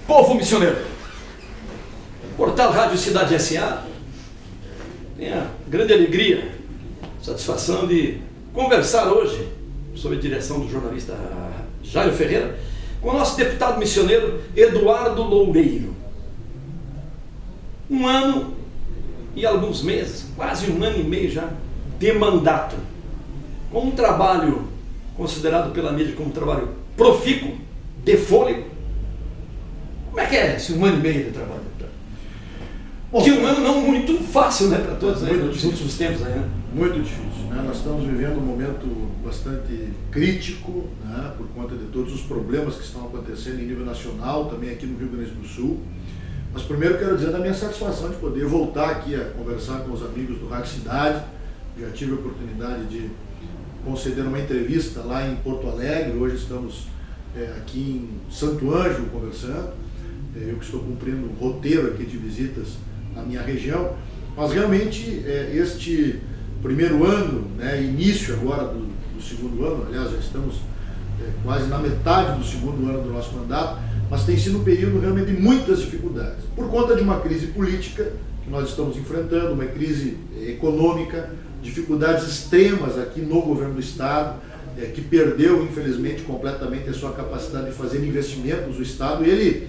Povo missioneiro, Portal Rádio Cidade S.A. tem a grande alegria, satisfação de conversar hoje, sob a direção do jornalista Jairo Ferreira, com o nosso deputado missioneiro Eduardo Loureiro. 1 ano e alguns meses, quase 1 ano e meio já, de mandato, com um trabalho considerado pela mídia como um trabalho profícuo, de fôlego. Como é que é esse 1 ano e meio de trabalho? Bom, que 1 ano não muito fácil, né, para todos aí, nos últimos tempos aí, né? Muito difícil, né? Nós estamos vivendo um momento bastante crítico, né, por conta de todos os problemas que estão acontecendo em nível nacional, também aqui no Rio Grande do Sul. Mas primeiro quero dizer da minha satisfação de poder voltar aqui a conversar com os amigos do Rádio Cidade. Já tive a oportunidade de conceder uma entrevista lá em Porto Alegre, hoje estamos aqui em Santo Ângelo conversando. Eu que estou cumprindo um roteiro aqui de visitas na minha região, mas realmente este primeiro ano, né, início agora do segundo ano, aliás já estamos quase na metade do segundo ano do nosso mandato, mas tem sido um período realmente de muitas dificuldades, por conta de uma crise política que nós estamos enfrentando, uma crise econômica, dificuldades extremas aqui no governo do estado, que perdeu, infelizmente, completamente a sua capacidade de fazer investimentos. O Estado, ele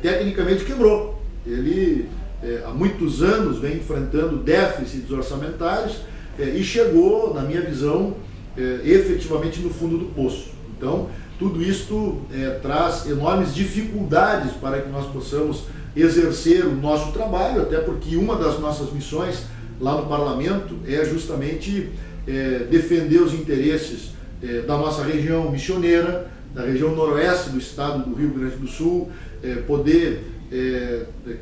tecnicamente quebrou. Ele, há muitos anos, vem enfrentando déficits orçamentários e chegou, na minha visão, efetivamente no fundo do poço. Então, tudo isto traz enormes dificuldades para que nós possamos exercer o nosso trabalho, até porque uma das nossas missões lá no Parlamento é justamente defender os interesses da nossa região missioneira, da região noroeste do estado do Rio Grande do Sul, poder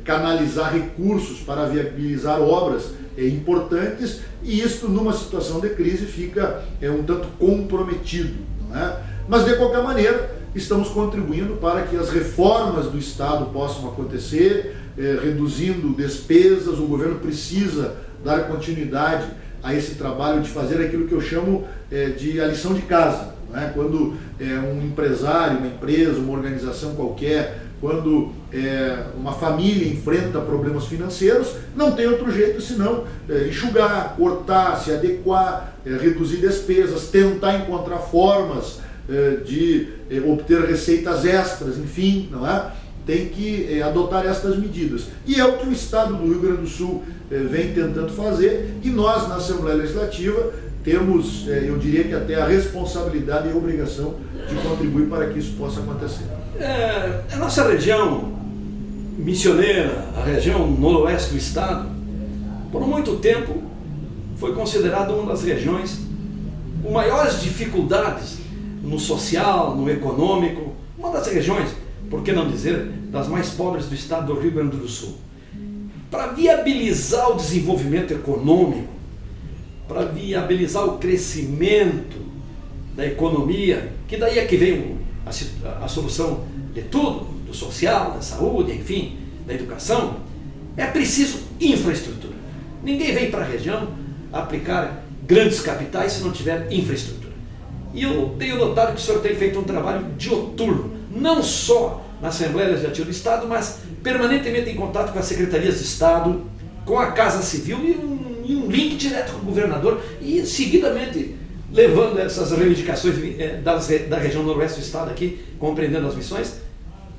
canalizar recursos para viabilizar obras importantes, e isso numa situação de crise fica um tanto comprometido, não é? Mas de qualquer maneira estamos contribuindo para que as reformas do estado possam acontecer, reduzindo despesas. O governo precisa dar continuidade a esse trabalho de fazer aquilo que eu chamo de a lição de casa, né? Quando um empresário, uma empresa, uma organização qualquer, quando uma família enfrenta problemas financeiros, não tem outro jeito senão enxugar, cortar, se adequar, reduzir despesas, tentar encontrar formas de obter receitas extras, enfim, não é? Tem que adotar estas medidas. E é o que o Estado do Rio Grande do Sul vem tentando fazer, e nós, na Assembleia Legislativa, temos, eu diria que até a responsabilidade e a obrigação de contribuir para que isso possa acontecer. A nossa região missioneira, a região noroeste do Estado, por muito tempo foi considerada uma das regiões com maiores dificuldades no social, no econômico, uma das regiões, por que não dizer, das mais pobres do estado do Rio Grande do Sul. Para viabilizar o desenvolvimento econômico, para viabilizar o crescimento da economia, que daí é que vem a solução de tudo, do social, da saúde, enfim, da educação, é preciso infraestrutura. Ninguém vem para a região aplicar grandes capitais se não tiver infraestrutura. E eu tenho notado que o senhor tem feito um trabalho dioturno, não só na Assembleia Legislativa do Estado, mas permanentemente em contato com as secretarias de Estado, com a Casa Civil e um link direto com o governador, e seguidamente levando essas reivindicações da região noroeste do Estado aqui, compreendendo as missões,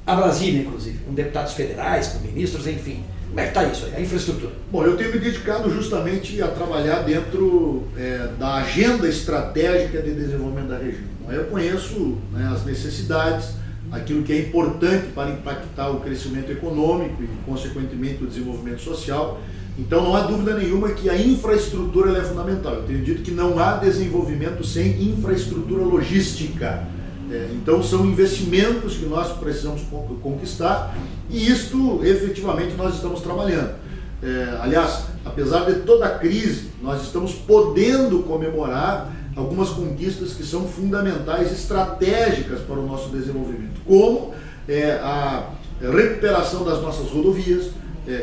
a Brasília, inclusive, com deputados federais, com ministros, enfim. Como é que está isso aí, a infraestrutura? Bom, eu tenho me dedicado justamente a trabalhar dentro da agenda estratégica de desenvolvimento da região. Eu conheço, né, as necessidades, aquilo que é importante para impactar o crescimento econômico e, consequentemente, o desenvolvimento social. Então, não há dúvida nenhuma que a infraestrutura ela é fundamental. Eu tenho dito que não há desenvolvimento sem infraestrutura logística. Então, são investimentos que nós precisamos conquistar, e isto, efetivamente, nós estamos trabalhando. Aliás, apesar de toda a crise, nós estamos podendo comemorar algumas conquistas que são fundamentais, estratégicas para o nosso desenvolvimento, como a recuperação das nossas rodovias.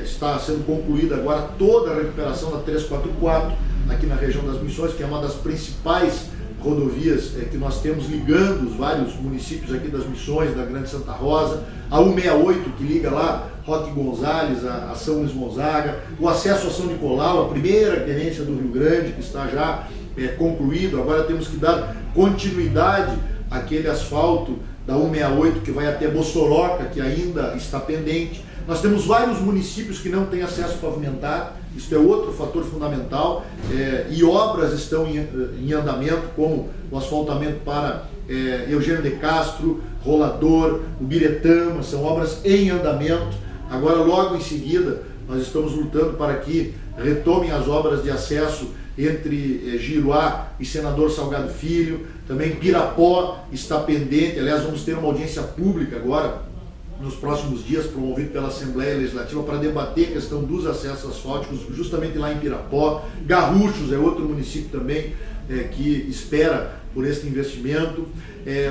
Está sendo concluída agora toda a recuperação da 344, aqui na região das Missões, que é uma das principais rodovias que nós temos ligando os vários municípios aqui das Missões, da Grande Santa Rosa, a 168 que liga lá Roque Gonzales a São Luís Gonzaga, o acesso a São Nicolau, a primeira querência do Rio Grande, que está já concluído. Agora temos que dar continuidade àquele asfalto da 168 que vai até Bossoroca, que ainda está pendente. Nós temos vários municípios que não têm acesso pavimentado, isso é outro fator fundamental, e obras estão em andamento, como o asfaltamento para Eugênio de Castro, Rolador, Ubiretama, são obras em andamento. Agora, logo em seguida, nós estamos lutando para que retomem as obras de acesso entre Giruá e Senador Salgado Filho. Também Pirapó está pendente. Aliás, vamos ter uma audiência pública agora, nos próximos dias, promovido pela Assembleia Legislativa, para debater a questão dos acessos asfálticos, justamente lá em Pirapó. Garruchos é outro município também que espera por este investimento.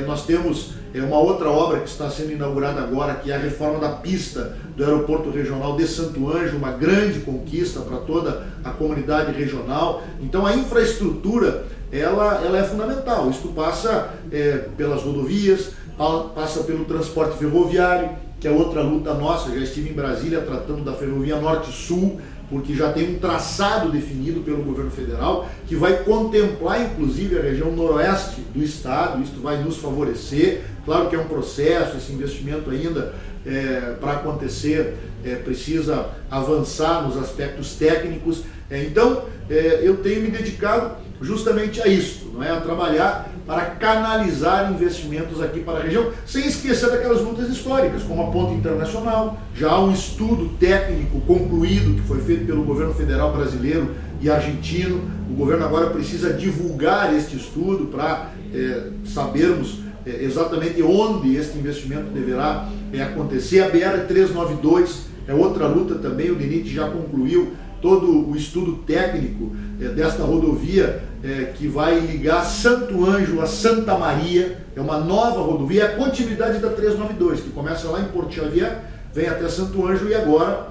Nós temos uma outra obra que está sendo inaugurada agora, que é a reforma da pista do Aeroporto Regional de Santo Ângelo, uma grande conquista para toda a comunidade regional. Então a infraestrutura ela é fundamental. Isto passa pelas rodovias, passa pelo transporte ferroviário, que é outra luta nossa. Já estive em Brasília tratando da ferrovia Norte-Sul, porque já tem um traçado definido pelo governo federal, que vai contemplar inclusive a região noroeste do estado. Isso vai nos favorecer. Claro que é um processo, esse investimento ainda para acontecer precisa avançar nos aspectos técnicos. Então eu tenho me dedicado justamente a isso, não é? A trabalhar para canalizar investimentos aqui para a região, sem esquecer daquelas lutas históricas, como a Ponte Internacional. Já há um estudo técnico concluído que foi feito pelo governo federal brasileiro e argentino. O governo agora precisa divulgar este estudo para sabermos exatamente onde este investimento deverá acontecer. A BR-392 é outra luta também. O DENIT já concluiu todo o estudo técnico desta rodovia que vai ligar Santo Ângelo a Santa Maria. É uma nova rodovia, é a continuidade da 392, que começa lá em Porto Xavier, vem até Santo Ângelo e agora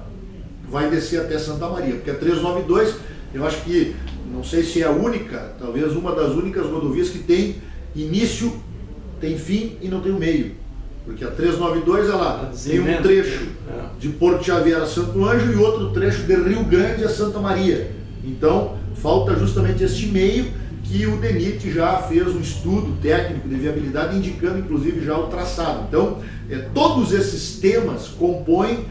vai descer até Santa Maria. Porque a 392, eu acho que, não sei se é a única, talvez uma das únicas rodovias que tem início, tem fim e não tem o meio. Porque a 392 ela tem um trecho de Porto Xavier a Santo Ângelo e outro trecho de Rio Grande a Santa Maria. Então falta justamente este meio, que o DENIT já fez um estudo técnico de viabilidade, indicando inclusive já o traçado. Então todos esses temas compõem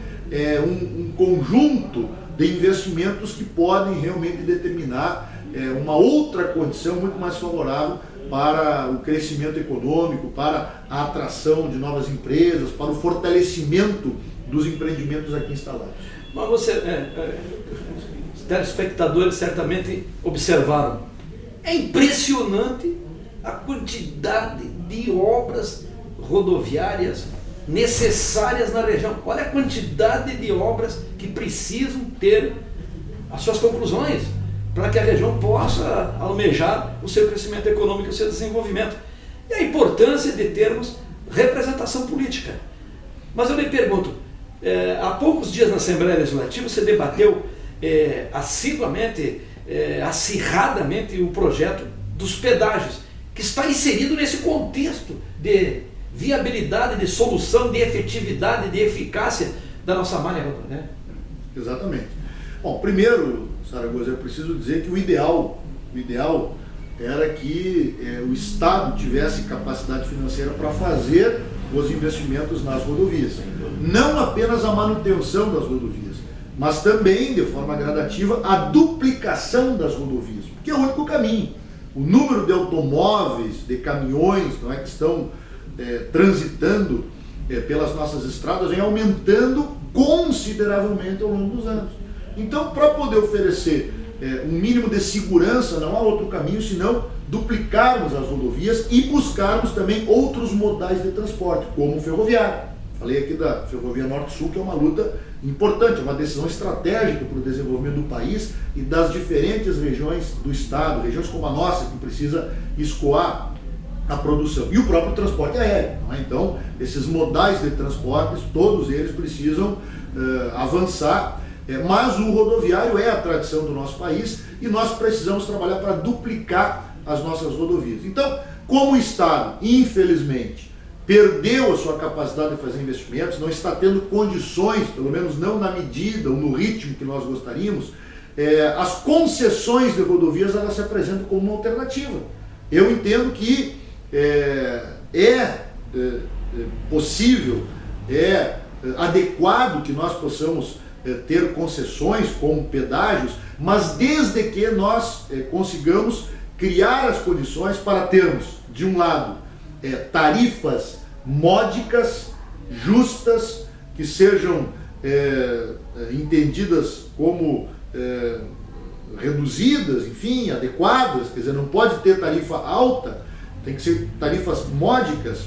um conjunto de investimentos que podem realmente determinar uma outra condição muito mais favorável para o crescimento econômico, para a atração de novas empresas, para o fortalecimento dos empreendimentos aqui instalados. Mas os telespectadores certamente observaram. É impressionante a quantidade de obras rodoviárias necessárias na região. Olha a quantidade de obras que precisam ter as suas conclusões para que a região possa almejar o seu crescimento econômico e o seu desenvolvimento. E a importância de termos representação política. Mas eu lhe pergunto, há poucos dias na Assembleia Legislativa você debateu assiduamente, acirradamente o projeto dos pedágios, que está inserido nesse contexto de viabilidade, de solução, de efetividade, de eficácia da nossa malha rodoviária. Exatamente. Bom, primeiro, Saragoza, eu preciso dizer que o ideal era que o Estado tivesse capacidade financeira para fazer os investimentos nas rodovias. Não apenas a manutenção das rodovias, mas também, de forma gradativa, a duplicação das rodovias, porque é o único caminho. O número de automóveis, de caminhões, não é, que estão transitando pelas nossas estradas vem aumentando consideravelmente ao longo dos anos. Então, para poder oferecer um mínimo de segurança, não há outro caminho senão duplicarmos as rodovias e buscarmos também outros modais de transporte, como o ferroviário. Falei aqui da Ferrovia Norte-Sul, que é uma luta importante, é uma decisão estratégica para o desenvolvimento do país e das diferentes regiões do estado, regiões como a nossa, que precisa escoar a produção. E o próprio transporte aéreo. Não é? Então, esses modais de transportes, todos eles precisam avançar. Mas o rodoviário é a tradição do nosso país e nós precisamos trabalhar para duplicar as nossas rodovias. Então, como o Estado, infelizmente, perdeu a sua capacidade de fazer investimentos, não está tendo condições, pelo menos não na medida ou no ritmo que nós gostaríamos, as concessões de rodovias elas se apresentam como uma alternativa. Eu entendo que possível, adequado que nós possamos ter concessões com pedágios, mas desde que nós consigamos criar as condições para termos, de um lado, tarifas módicas, justas, que sejam entendidas como reduzidas, enfim, adequadas, quer dizer, não pode ter tarifa alta, tem que ser tarifas módicas,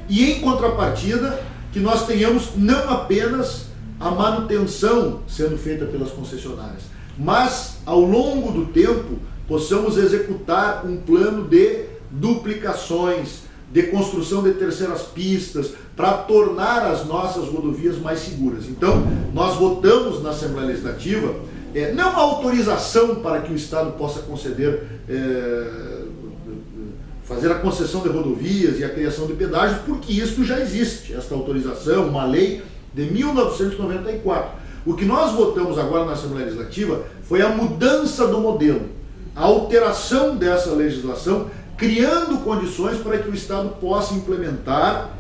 e em contrapartida que nós tenhamos não apenas a manutenção sendo feita pelas concessionárias, mas ao longo do tempo possamos executar um plano de duplicações, de construção de terceiras pistas, para tornar as nossas rodovias mais seguras. Então, nós votamos na Assembleia Legislativa, não a autorização para que o Estado possa conceder, fazer a concessão de rodovias e a criação de pedágios, porque isso já existe, esta autorização, uma lei de 1994. O que nós votamos agora na Assembleia Legislativa foi a mudança do modelo, a alteração dessa legislação, criando condições para que o Estado possa implementar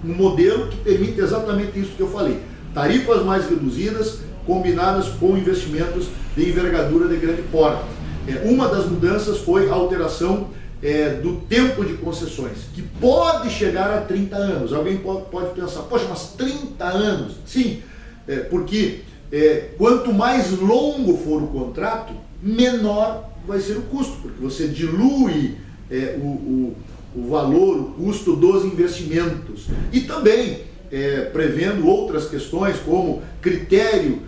um modelo que permite exatamente isso que eu falei. Tarifas mais reduzidas, combinadas com investimentos de envergadura de grande porte. Uma das mudanças foi a alteração do tempo de concessões, que pode chegar a 30 anos. Alguém pode pensar, poxa, mas 30 anos? Sim, porque quanto mais longo for o contrato, menor vai ser o custo, porque você dilui o valor, o custo dos investimentos. E também prevendo outras questões, como critério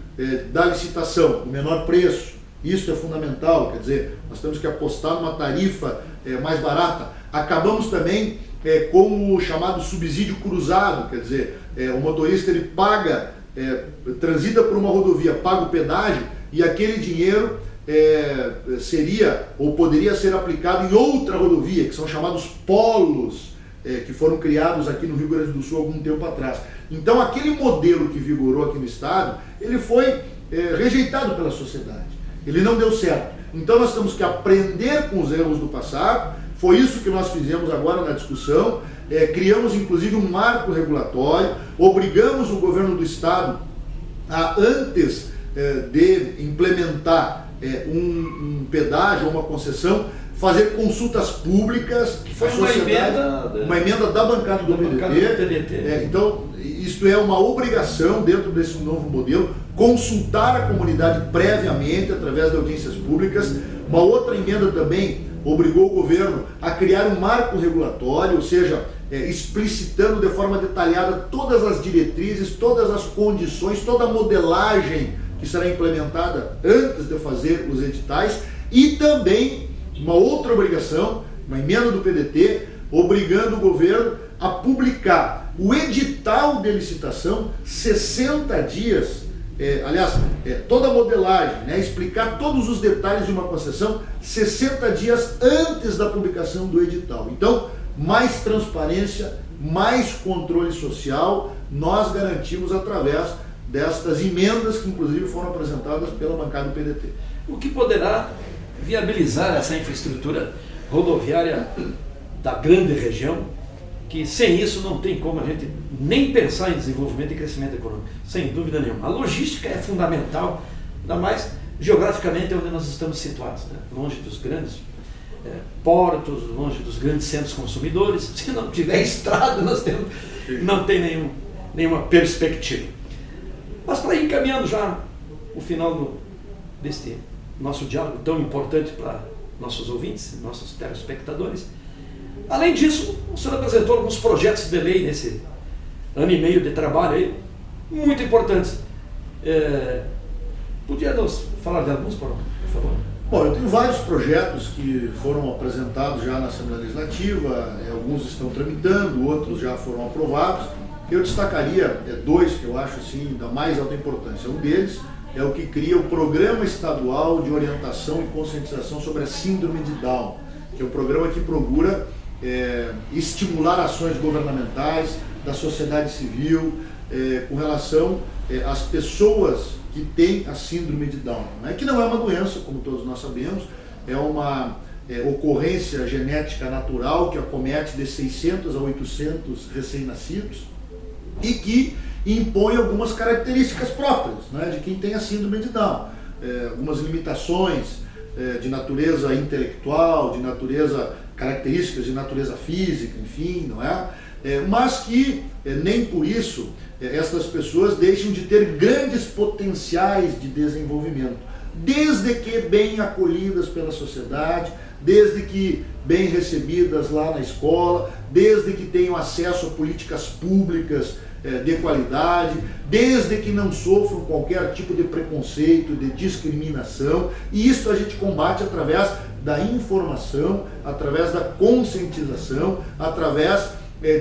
da licitação, o menor preço. Isso é fundamental, quer dizer, nós temos que apostar numa tarifa mais barata. Acabamos também com o chamado subsídio cruzado, quer dizer, o motorista ele paga, transita por uma rodovia, paga o pedágio, e aquele dinheiro seria ou poderia ser aplicado em outra rodovia, que são chamados polos, que foram criados aqui no Rio Grande do Sul algum tempo atrás. Então aquele modelo que vigorou aqui no Estado, ele foi rejeitado pela sociedade, ele não deu certo. Então nós temos que aprender com os erros do passado. Foi isso que nós fizemos agora na discussão, criamos inclusive um marco regulatório, obrigamos o governo do Estado a, antes de implementar um pedágio ou uma concessão, fazer consultas públicas, que foi uma emenda da bancada do PDT. Então, isto é uma obrigação dentro desse novo modelo, consultar a comunidade previamente, através de audiências públicas. Uma outra emenda também obrigou o governo a criar um marco regulatório, ou seja, explicitando de forma detalhada todas as diretrizes, todas as condições, toda a modelagem que será implementada antes de fazer os editais. E também uma outra obrigação, uma emenda do PDT, obrigando o governo a publicar o edital de licitação 60 dias, toda a modelagem, explicar todos os detalhes de uma concessão 60 dias antes da publicação do edital. Então, mais transparência, mais controle social, nós garantimos através destas emendas que inclusive foram apresentadas pela bancada do PDT. O que poderá viabilizar essa infraestrutura rodoviária da grande região, que sem isso não tem como a gente nem pensar em desenvolvimento e crescimento econômico, sem dúvida nenhuma. A logística é fundamental, ainda mais geograficamente onde nós estamos situados, né? Longe dos grandes portos, longe dos grandes centros consumidores. Se não tiver estrada, não tem nenhuma perspectiva. Mas para ir encaminhando já o final deste nosso diálogo tão importante para nossos ouvintes, nossos telespectadores, além disso, o senhor apresentou alguns projetos de lei nesse ano e meio de trabalho aí, muito importantes. Podia nos falar de alguns, por favor? Bom, eu tenho vários projetos que foram apresentados já na Assembleia Legislativa, alguns estão tramitando, outros já foram aprovados. Eu destacaria dois que eu acho assim, da mais alta importância. Um deles é o que cria o Programa Estadual de Orientação e Conscientização sobre a Síndrome de Down, que é um programa que procura estimular ações governamentais, da sociedade civil, com relação às pessoas que têm a síndrome de Down, né? Que não é uma doença, como todos nós sabemos, é uma ocorrência genética natural que acomete de 600 a 800 recém-nascidos e que impõe algumas características próprias, né, de quem tem a síndrome de Down. Algumas limitações de natureza intelectual, de natureza, características de natureza física, enfim, não é? Mas que nem por isso essas pessoas deixam de ter grandes potenciais de desenvolvimento, desde que bem acolhidas pela sociedade, desde que bem recebidas lá na escola, desde que tenham acesso a políticas públicas de qualidade, desde que não sofram qualquer tipo de preconceito, de discriminação, e isso a gente combate através da informação, através da conscientização, através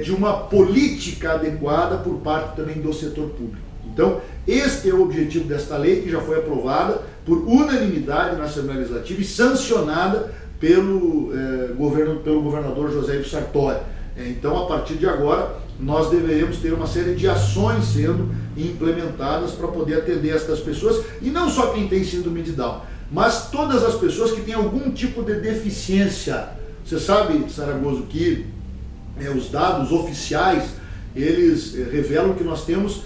de uma política adequada por parte também do setor público. Então, este é o objetivo desta lei, que já foi aprovada por unanimidade na Assembleia Legislativa e sancionada pelo governador José Ivo Sartori. Então, a partir de agora, nós deveremos ter uma série de ações sendo implementadas para poder atender estas pessoas, e não só quem tem síndrome de Down, mas todas as pessoas que têm algum tipo de deficiência. Você sabe, Saragoso, que os dados oficiais, eles revelam que nós temos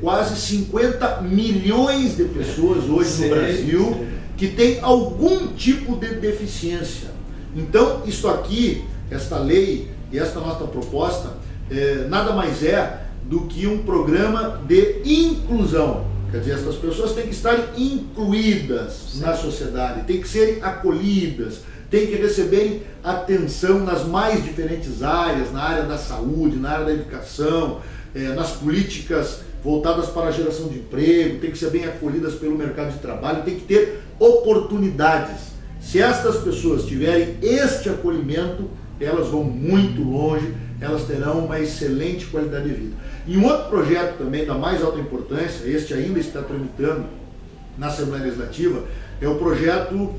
quase 50 milhões de pessoas hoje no Brasil que têm algum tipo de deficiência. Então, isto aqui, esta lei e esta nossa proposta, nada mais é do que um programa de inclusão. Quer dizer, essas pessoas têm que estar incluídas na sociedade, têm que serem acolhidas, têm que receberem atenção nas mais diferentes áreas, na área da saúde, na área da educação, nas políticas voltadas para a geração de emprego, têm que ser bem acolhidas pelo mercado de trabalho, têm que ter oportunidades. Se estas pessoas tiverem este acolhimento, elas vão muito longe, elas terão uma excelente qualidade de vida. E um outro projeto também da mais alta importância, este ainda está tramitando na Assembleia Legislativa, é o projeto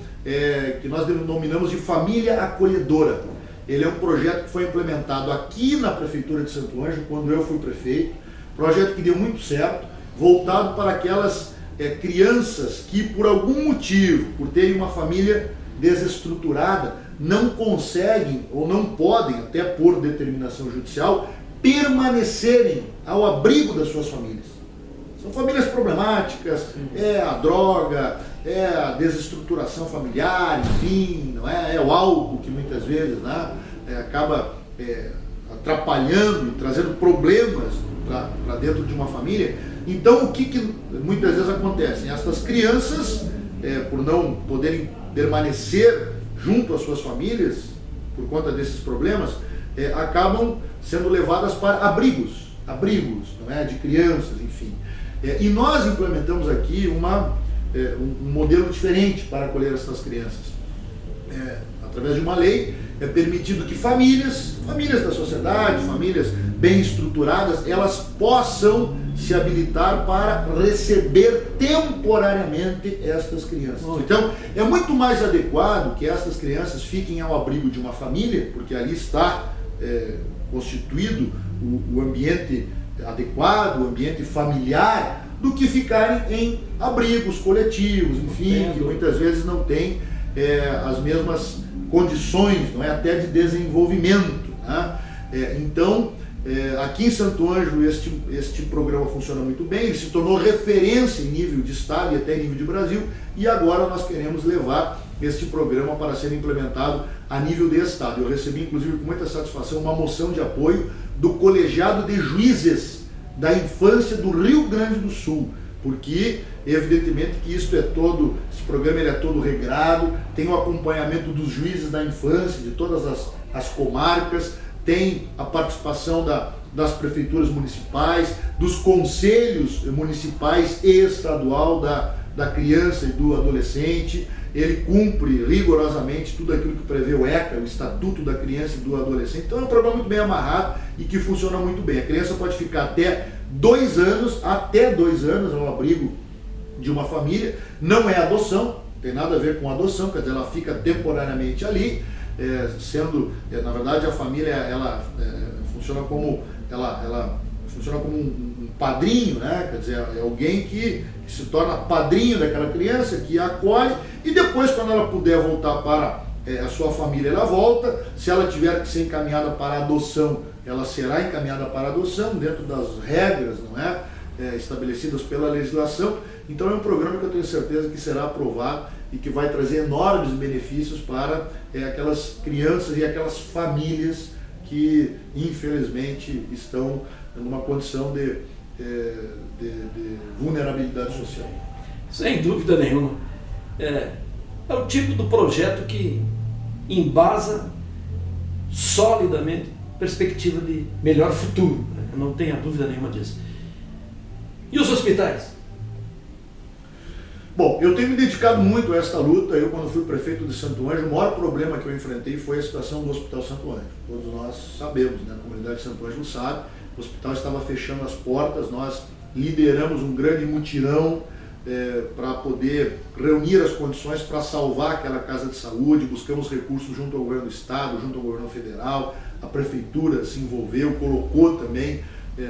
que nós denominamos de Família Acolhedora. Ele é um projeto que foi implementado aqui na Prefeitura de Santo Ângelo, quando eu fui prefeito, projeto que deu muito certo, voltado para aquelas crianças que por algum motivo, por terem uma família desestruturada, não conseguem ou não podem, até por determinação judicial, permanecerem ao abrigo das suas famílias. São famílias problemáticas, a droga, a desestruturação familiar, enfim, não é o álcool que muitas vezes acaba atrapalhando e trazendo problemas para dentro de uma família. Então, o que muitas vezes acontece? Estas crianças, por não poderem permanecer junto às suas famílias, por conta desses problemas, acabam sendo levadas para abrigos, não é? De crianças, enfim. E nós implementamos aqui um modelo diferente para acolher essas crianças. Através de uma lei, é permitido que famílias da sociedade, famílias bem estruturadas, elas possam se habilitar para receber temporariamente estas crianças. Então, é muito mais adequado que essas crianças fiquem ao abrigo de uma família, porque ali está constituído o ambiente adequado, o ambiente familiar, do que ficarem em abrigos coletivos, enfim, que muitas vezes não têm as mesmas condições, não é, até de desenvolvimento, né? Então, aqui em Santo Ângelo este programa funciona muito bem, ele se tornou referência em nível de estado e até em nível de Brasil, e agora nós queremos levar este programa para ser implementado a nível de estado. Eu recebi, inclusive, com muita satisfação, uma moção de apoio do Colegiado de Juízes da Infância do Rio Grande do Sul, porque evidentemente que esse programa ele é todo regrado, tem o acompanhamento dos juízes da infância, de todas as comarcas, tem a participação das prefeituras municipais, dos conselhos municipais e estadual da criança e do adolescente. Ele cumpre rigorosamente tudo aquilo que prevê o ECA, o Estatuto da Criança e do Adolescente. Então é um programa muito bem amarrado e que funciona muito bem. A criança pode ficar até 2 anos, é um abrigo de uma família, não é adoção, tem nada a ver com adoção, quer dizer, ela fica temporariamente ali, na verdade a família ela funciona como um padrinho, né? Quer dizer, é alguém que se torna padrinho daquela criança, que a acolhe, e depois, quando ela puder voltar para a sua família, ela volta. Se ela tiver que ser encaminhada para a adoção, ela será encaminhada para a adoção, dentro das regras, não é? Estabelecidas pela legislação. Então é um programa que eu tenho certeza que será aprovado e que vai trazer enormes benefícios para aquelas crianças e aquelas famílias que infelizmente estão numa condição de vulnerabilidade social. Sem dúvida nenhuma. É o tipo do projeto que embasa solidamente perspectiva de melhor futuro, né? Não tenha dúvida nenhuma disso. E os hospitais? Bom, eu tenho me dedicado muito a esta luta. Eu, quando fui prefeito de Santo Ângelo, o maior problema que eu enfrentei foi a situação do Hospital Santo Ângelo. Todos nós sabemos, né? A comunidade de Santo Ângelo sabe, o hospital estava fechando as portas, nós lideramos um grande mutirão para poder reunir as condições para salvar aquela casa de saúde, buscamos recursos junto ao governo do estado, junto ao governo federal, a prefeitura se envolveu, colocou também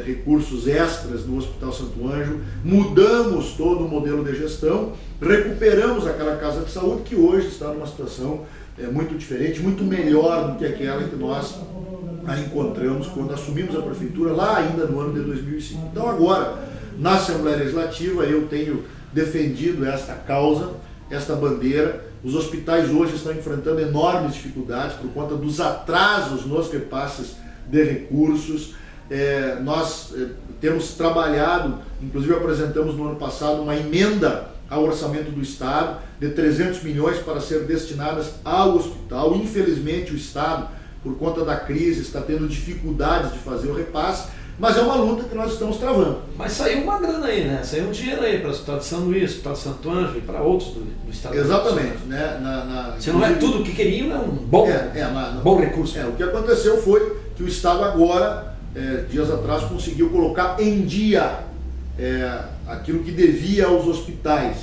recursos extras no Hospital Santo Ângelo, mudamos todo o modelo de gestão, recuperamos aquela casa de saúde que hoje está numa situação muito diferente, muito melhor do que aquela que nós a encontramos quando assumimos a prefeitura lá ainda no ano de 2005. Então agora, na Assembleia Legislativa, eu tenho defendido esta causa, esta bandeira. Os hospitais hoje estão enfrentando enormes dificuldades por conta dos atrasos nos repasses de recursos. Nós temos trabalhado, inclusive apresentamos no ano passado uma emenda ao orçamento do Estado de 300 milhões para ser destinadas ao hospital. Infelizmente o Estado, por conta da crise, está tendo dificuldades de fazer o repasse, mas é uma luta que nós estamos travando. Mas saiu uma grana aí, né? Saiu um dinheiro aí para o Hospital de São Luís, Hospital de Santo Ângelo e para outros do Estado. Exatamente. Né? Se não é tudo o que queriam, é um bom, bom recurso. O que aconteceu foi que o Estado agora, dias atrás, conseguiu colocar em dia aquilo que devia aos hospitais,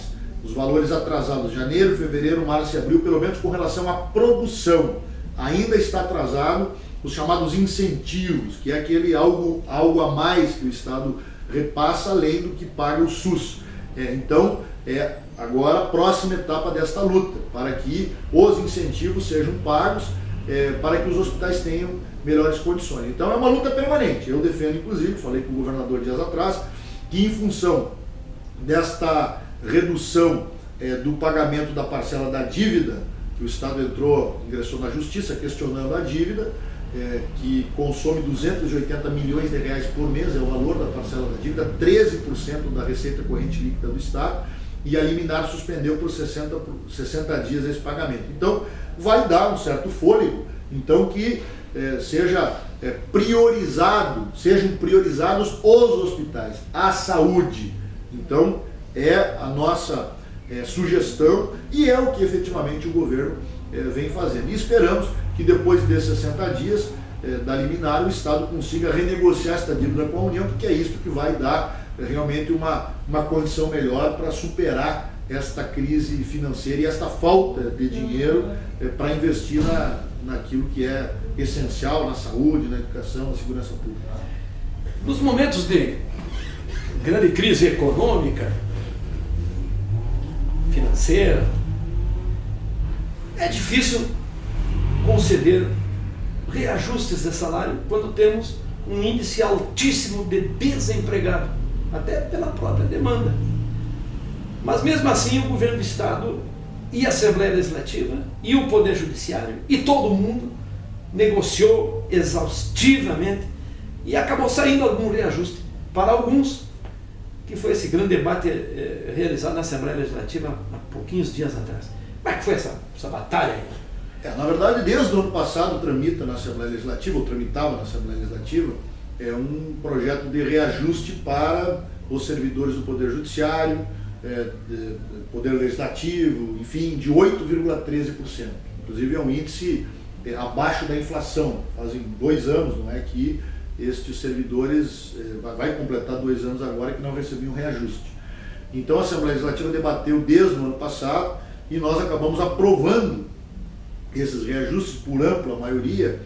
os valores atrasados, janeiro, fevereiro, março e abril, pelo menos com relação à produção. Ainda está atrasado os chamados incentivos, que é aquele algo a mais que o Estado repassa além do que paga o SUS. Então, agora a próxima etapa desta luta, para que os incentivos sejam pagos, para que os hospitais tenham melhores condições. Então é uma luta permanente. Eu defendo, inclusive, falei com o governador dias atrás, que em função desta redução do pagamento da parcela da dívida, que o Estado ingressou na Justiça questionando a dívida, que consome 280 milhões de reais por mês, é o valor da parcela da dívida, 13% da receita corrente líquida do Estado, e a liminar suspendeu por 60 dias esse pagamento. Então, vai dar um certo fôlego, então que sejam priorizados os hospitais, a saúde. Então, é a nossa sugestão e é o que efetivamente o governo vem fazendo. E esperamos que depois desses 60 dias da liminar o Estado consiga renegociar esta dívida com a União, porque é isso que vai dar realmente uma condição melhor para superar esta crise financeira e esta falta de dinheiro para investir naquilo que é essencial, na saúde, na educação, na segurança pública. Nos momentos de grande crise econômica, financeira, é difícil conceder reajustes de salário quando temos um índice altíssimo de desempregado, até pela própria demanda. Mas mesmo assim o governo do Estado e a Assembleia Legislativa e o Poder Judiciário e todo mundo negociou exaustivamente e acabou saindo algum reajuste para alguns, que foi esse grande debate realizado na Assembleia Legislativa há pouquinhos dias atrás. Como é que foi essa batalha aí? Na verdade, desde o ano passado tramita na Assembleia Legislativa, ou tramitava na Assembleia Legislativa, um projeto de reajuste para os servidores do Poder Judiciário, Poder Legislativo, enfim, de 8,13%. Inclusive é um índice abaixo da inflação. Fazem 2 anos, não é, que estes servidores, vai completar 2 anos agora que não recebiam reajuste. Então a Assembleia Legislativa debateu desde o ano passado e nós acabamos aprovando esses reajustes por ampla maioria,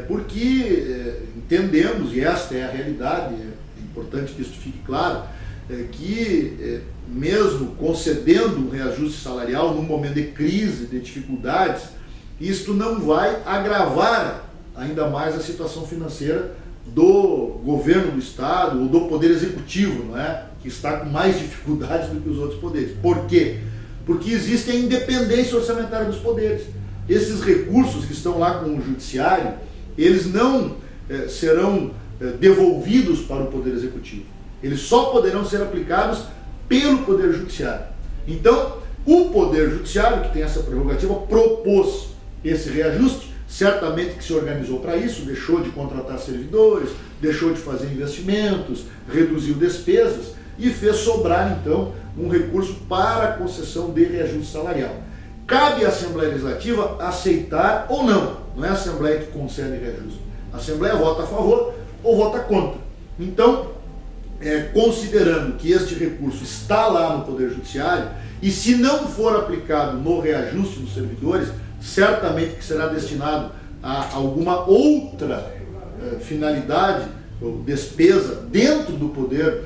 porque entendemos, e esta é a realidade, é importante que isso fique claro, que mesmo concedendo um reajuste salarial num momento de crise, de dificuldades, isto não vai agravar ainda mais a situação financeira do governo do Estado ou do Poder Executivo, não é? Que está com mais dificuldades do que os outros poderes. Por quê? Porque existe a independência orçamentária dos poderes. Esses recursos que estão lá com o Judiciário, eles não serão devolvidos para o Poder Executivo. Eles só poderão ser aplicados pelo Poder Judiciário. Então, o Poder Judiciário, que tem essa prerrogativa, propôs esse reajuste, certamente que se organizou para isso, deixou de contratar servidores, deixou de fazer investimentos, reduziu despesas e fez sobrar, então, um recurso para a concessão de reajuste salarial. Cabe à Assembleia Legislativa aceitar ou não. Não é a Assembleia que concede reajuste. A Assembleia vota a favor ou vota contra. Então, considerando que este recurso está lá no Poder Judiciário, e se não for aplicado no reajuste dos servidores, certamente que será destinado a alguma outra finalidade ou despesa dentro do Poder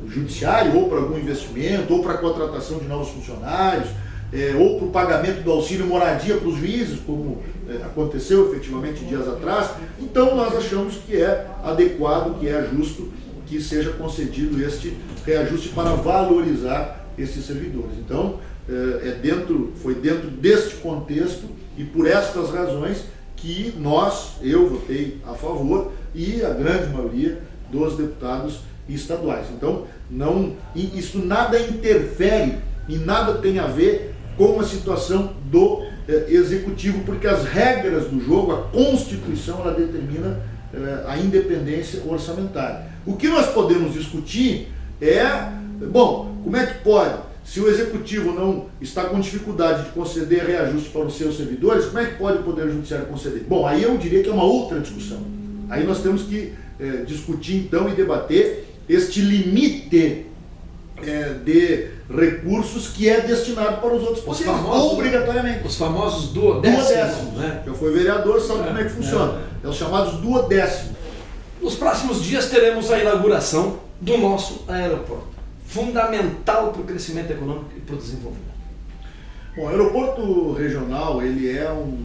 Judiciário, ou para algum investimento, ou para a contratação de novos funcionários, ou para o pagamento do auxílio moradia para os juízes, como aconteceu efetivamente dias atrás. Então nós achamos que é adequado, que é justo que seja concedido este reajuste para valorizar esses servidores. Então, foi dentro deste contexto e por estas razões que eu votei a favor e a grande maioria dos deputados estaduais. Então, isso nada interfere e nada tem a ver com a situação do Executivo, porque as regras do jogo, a Constituição, ela determina a independência orçamentária. O que nós podemos discutir como é que pode, se o Executivo não está com dificuldade de conceder reajuste para os seus servidores, como é que pode o Poder Judiciário conceder? Bom, aí eu diria que é uma outra discussão. Aí nós temos que discutir então e debater este limite de recursos que é destinado para os outros poderes, obrigatoriamente. Os famosos duodécimos, né? Já foi vereador, sabe como é que funciona. É os chamados duodécimos. Nos próximos dias teremos a inauguração do nosso aeroporto, fundamental para o crescimento econômico e para o desenvolvimento. Bom, o aeroporto regional ele é um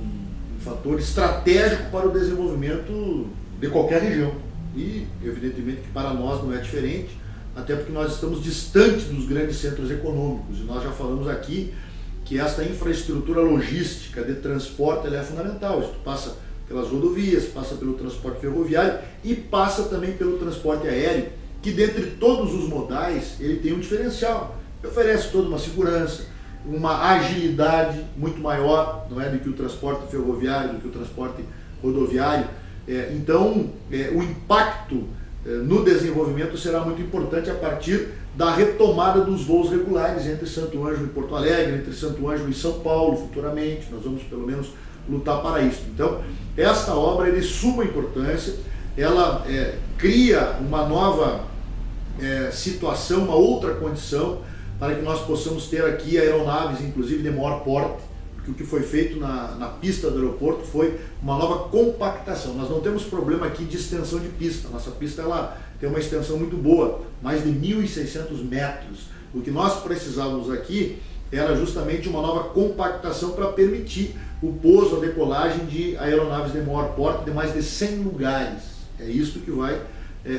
fator estratégico para o desenvolvimento de qualquer região e, evidentemente, que para nós não é diferente, até porque nós estamos distantes dos grandes centros econômicos e nós já falamos aqui que esta infraestrutura logística de transporte ela é fundamental. Isso passa pelas rodovias, passa pelo transporte ferroviário e passa também pelo transporte aéreo, que dentre todos os modais ele tem um diferencial, oferece toda uma segurança, uma agilidade muito maior, não é, do que o transporte ferroviário, do que o transporte rodoviário. Então, o impacto no desenvolvimento será muito importante a partir da retomada dos voos regulares entre Santo Ângelo e Porto Alegre, entre Santo Ângelo e São Paulo futuramente. Nós vamos pelo menos lutar para isso. Então, esta obra é de suma importância, ela cria uma nova situação, uma outra condição para que nós possamos ter aqui aeronaves, inclusive de maior porte, porque o que foi feito na pista do aeroporto foi uma nova compactação. Nós não temos problema aqui de extensão de pista, nossa pista ela tem uma extensão muito boa, mais de 1.600 metros. O que nós precisávamos aqui era justamente uma nova compactação para permitir o pouso, a decolagem de aeronaves de maior porte de mais de 100 lugares. É isso que vai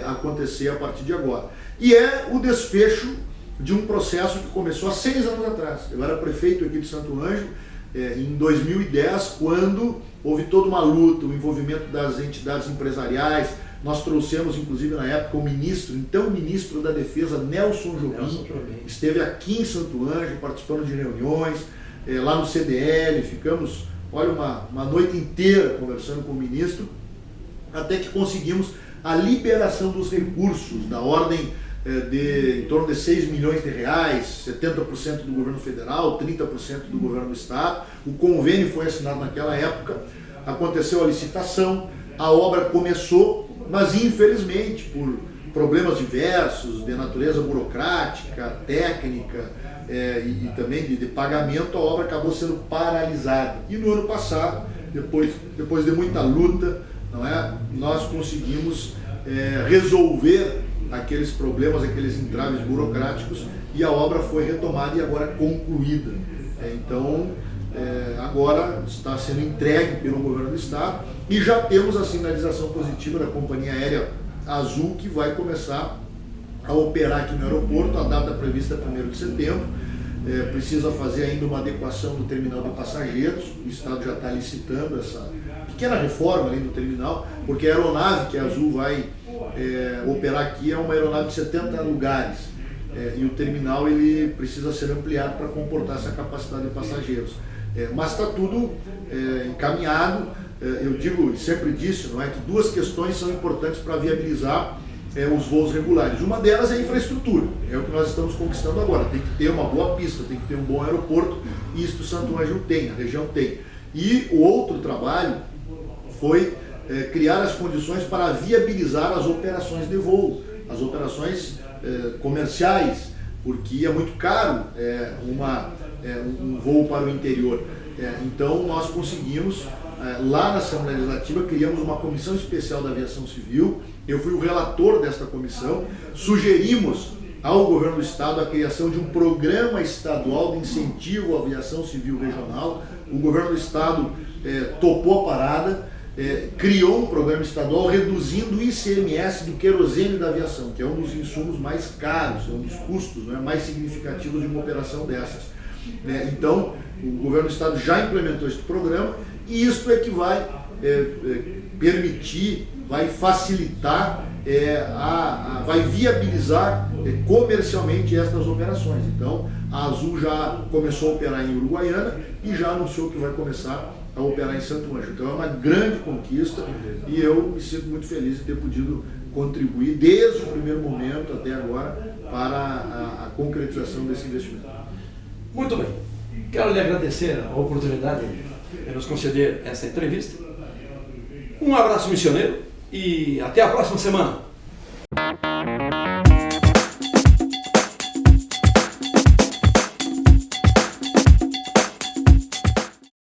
acontecer a partir de agora. E é o desfecho de um processo que começou há 6 anos atrás. Eu era prefeito aqui de Santo Ângelo em 2010, quando houve toda uma luta, o envolvimento das entidades empresariais. Nós trouxemos, inclusive, na época, o então ministro da Defesa, Nelson Jobim, esteve aqui em Santo Ângelo, participando de reuniões, lá no CDL, ficamos, uma noite inteira conversando com o ministro, até que conseguimos a liberação dos recursos, da ordem de em torno de 6 milhões de reais, 70% do governo federal, 30% do governo do estado. O convênio foi assinado naquela época, aconteceu a licitação, a obra começou, mas infelizmente por problemas diversos, de natureza burocrática, técnica e também de pagamento, a obra acabou sendo paralisada. E no ano passado, depois de muita luta, não é, nós conseguimos resolver aqueles problemas, aqueles entraves burocráticos, e a obra foi retomada e agora concluída. Então, agora está sendo entregue pelo governo do estado e já temos a sinalização positiva da companhia aérea Azul, que vai começar a operar aqui no aeroporto. A data prevista é 1º de setembro. Precisa fazer ainda uma adequação do terminal de passageiros. O estado já está licitando essa pequena reforma ali no terminal, porque a aeronave que a Azul vai operar aqui é uma aeronave de 70 lugares. E o terminal ele precisa ser ampliado para comportar essa capacidade de passageiros. Mas está tudo encaminhado. Eu digo, sempre disse, não é, que duas questões são importantes para viabilizar os voos regulares. Uma delas é a infraestrutura, é o que nós estamos conquistando agora. Tem que ter uma boa pista, tem que ter um bom aeroporto, e isso Santo Ângelo tem, a região tem. E o outro trabalho foi criar as condições para viabilizar as operações de voo, as operações comerciais, porque é muito caro um voo para o interior. Então nós conseguimos, lá na Assembleia Legislativa, criamos uma comissão especial da aviação civil. Eu fui o relator desta comissão. Sugerimos ao governo do estado a criação de um programa estadual de incentivo à aviação civil regional. O governo do estado topou a parada, criou um programa estadual reduzindo o ICMS do querosene da aviação, que é um dos insumos mais caros, é um dos custos, né, mais significativos de uma operação dessas. Então, o governo do estado já implementou este programa, e isso é que vai permitir, vai facilitar, vai viabilizar comercialmente estas operações. Então, a Azul já começou a operar em Uruguaiana e já anunciou que vai começar a operar em Santo Ângelo. Então é uma grande conquista e eu me sinto muito feliz de ter podido contribuir desde o primeiro momento até agora para a concretização desse investimento. Muito bem. Quero lhe agradecer a oportunidade de nos conceder essa entrevista. Um abraço missioneiro e até a próxima semana.